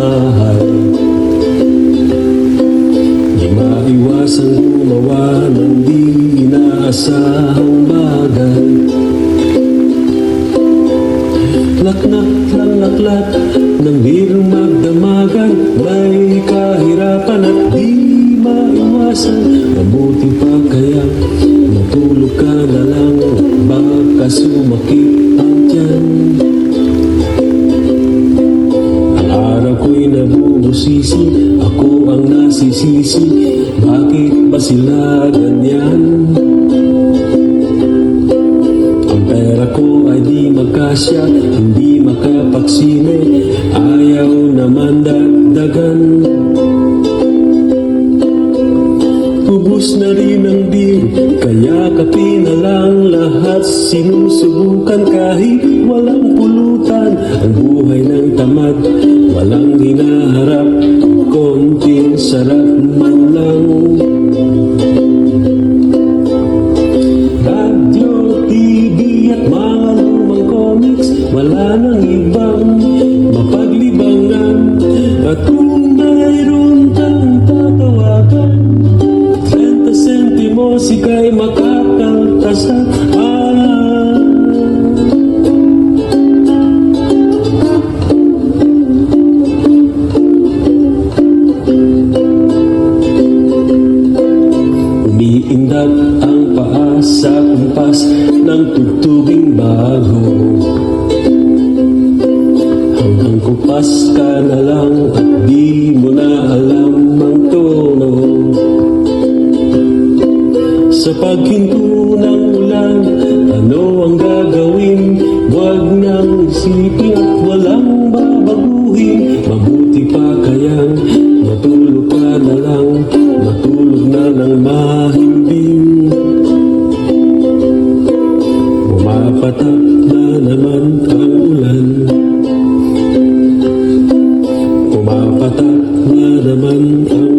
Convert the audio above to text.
mahal. Di maiwasang gumawa ng di inaasahang bagay. Laknak lang laklat ng birong magdamagan, may kahirapan at di maiwasan. Mabuti pa kaya matulog ka na lang, baka sumakit ang tiyan. Ang araw ko'y nabubusisi, ako ang nasisisi, bakit ba sila ganyan? Ang pera ko ay di magkasya, hindi makapagsine, ayaw naman dagdagan. Ubus na rin ang beer, kaya kape na lang lahat sinusubukan. Kahit walang pulutan, ang buhay ng tamad, walang hinaharap, konting sarap man lang. Radyo, TV at mga lumang comics, wala nang ibang mapaglibangan. At kung mayroon kang tatawagan, 30 sentimo sika'y makakaltasan. Umiindak ang paa sa kumpas ng tugtuging bago, hanggang kupas ka na lang at di mo na alam ang tono. Sa paghinto ng ulan, ano ang gagawin? Huwag nang isipin at walang babaguhin. Mabuti pa kayang matulog ka na lang, matulog na ng mahimbing. Pumapatak na naman ang ulan, pumapatak na naman ang